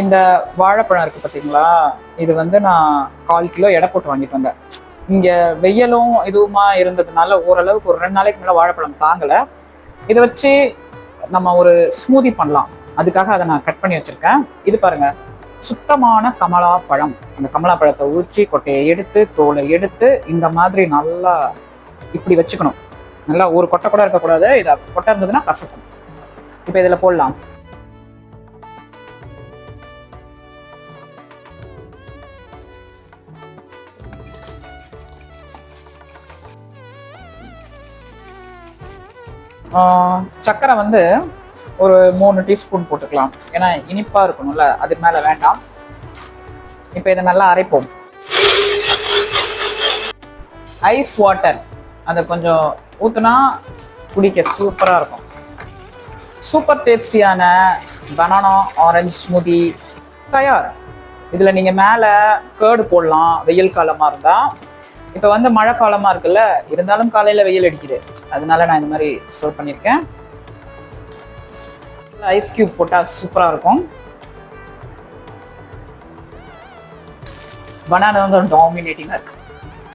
இந்த வாழைப்பழம் இருக்கு பார்த்தீங்களா, இது வந்து நான் 1/4 கிலோ எடை போட்டு வாங்கிட்டு வந்தேன். இங்கே வெயிலும் இதுவுமா இருந்ததுனால ஓரளவுக்கு ஒரு 2 நாளைக்கு மேலே வாழைப்பழம் தாங்கலை. இதை வச்சு நம்ம ஒரு ஸ்மூதி பண்ணலாம். அதுக்காக அதை நான் கட் பண்ணி வச்சுருக்கேன். இது பாருங்கள், சுத்தமான கமலா பழம். அந்த கமலா பழத்தை உரிச்சி கொட்டையை எடுத்து தோலை எடுத்து இந்த மாதிரி நல்லா இப்படி வச்சுக்கணும். நல்லா ஒரு கொட்டை கூட இருக்கக்கூடாது. இதை கொட்டை இருந்ததுன்னா கசக்கும். இப்போ இதில் போடலாம். சர்க்கரை வந்து ஒரு 3 டீஸ்பூன் போட்டுக்கலாம். ஏன்னா இனிப்பாக இருக்கணும்ல, அதுக்கு மேலே வேண்டாம். இப்போ இதை நல்லா அரைப்போம். ஐஸ் வாட்டர் அதை கொஞ்சம் ஊற்றுனா குடிக்க சூப்பராக இருக்கும். சூப்பர் டேஸ்டியான பனானா ஆரஞ்சு ஸ்மூதி தயார். இதில் நீங்கள் மேலே கேர்டு போடலாம் வெயில் காலமாக இருந்தால். இப்போ வந்து மழை காலமாக இருக்குல்ல, இருந்தாலும் காலையில் வெயில் அடிக்குது, அதனால நான் இந்த மாதிரி சர்வ் பண்ணியிருக்கேன். ஐஸ் கியூப் போட்டால் சூப்பராக இருக்கும். பனானா வந்து டாமினேட்டிங்காக இருக்குது.